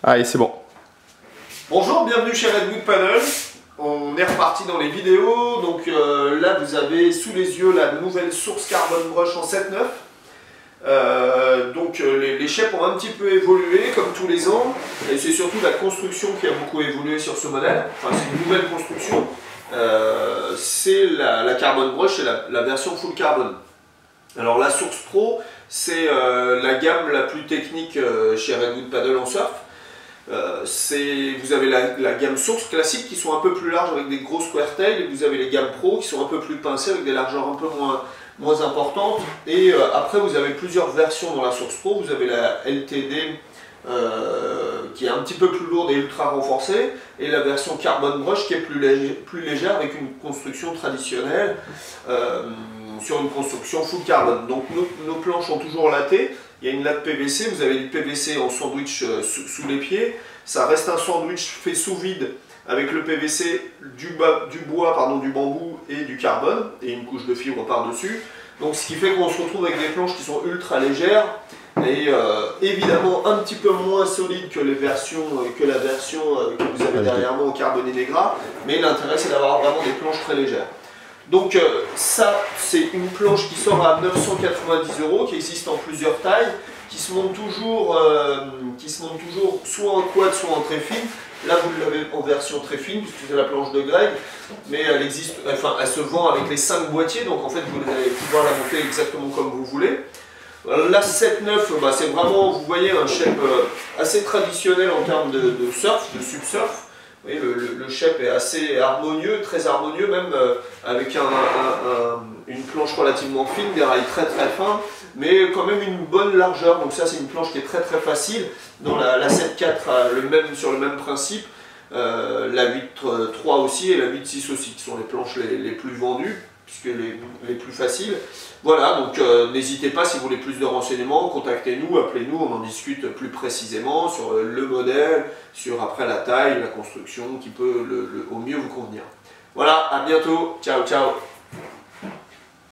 Allez, c'est bon. Bonjour, bienvenue chez Redwood Panel. On est reparti dans les vidéos. Donc là, vous avez sous les yeux la nouvelle source Carbon Brush en 7.9. Les shapes ont un petit peu évolué comme tous les ans. Et c'est surtout la construction qui a beaucoup évolué sur ce modèle. Enfin, c'est une nouvelle construction. C'est la Carbon Brush et la version Full Carbon. Alors la Source Pro, c'est la gamme la plus technique chez Redwood Paddle en surf. Vous avez la gamme Source classique qui sont un peu plus larges avec des gros square tails, et vous avez les gammes Pro qui sont un peu plus pincées avec des largeurs un peu moins importantes. Et après vous avez plusieurs versions dans la Source Pro. Vous avez la LTD qui est un petit peu plus lourde et ultra renforcée, et la version Carbon Brush qui est plus légère avec une construction traditionnelle sur une construction full carbone. Donc nos planches sont toujours lattées. Il y a une latte PVC, vous avez du PVC en sandwich sous les pieds. Ça reste un sandwich fait sous vide avec le PVC, du bambou et du carbone, et une couche de fibre par-dessus. Donc ce qui fait qu'on se retrouve avec des planches qui sont ultra légères et évidemment un petit peu moins solides que la version que vous avez derrière moi au Carbone Negra, mais l'intérêt c'est d'avoir vraiment des planches très légères. Donc ça, c'est une planche qui sort à 990 €, qui existe en plusieurs tailles, qui se monte toujours soit en quad, soit en très fine. Là, vous l'avez en version très fine, puisque c'est la planche de Greg, mais elle se vend avec les 5 boîtiers, donc en fait, vous allez pouvoir la monter exactement comme vous voulez. La 7.9, c'est vraiment, vous voyez, un shape assez traditionnel en termes de surf, de subsurf. Vous voyez, le shape est assez harmonieux, très harmonieux même, avec une planche relativement fine, des rails très fins, mais quand même une bonne largeur. Donc ça, c'est une planche qui est très facile. Dans la 7.4, sur le même principe, la 8.3 aussi et la 8.6 aussi, qui sont les planches les plus vendues, puisque les plus faciles. Voilà, donc n'hésitez pas, si vous voulez plus de renseignements, contactez-nous, appelez-nous, on en discute plus précisément sur le modèle, sur après la taille, la construction, qui peut au mieux vous convenir. Voilà, à bientôt, ciao ciao.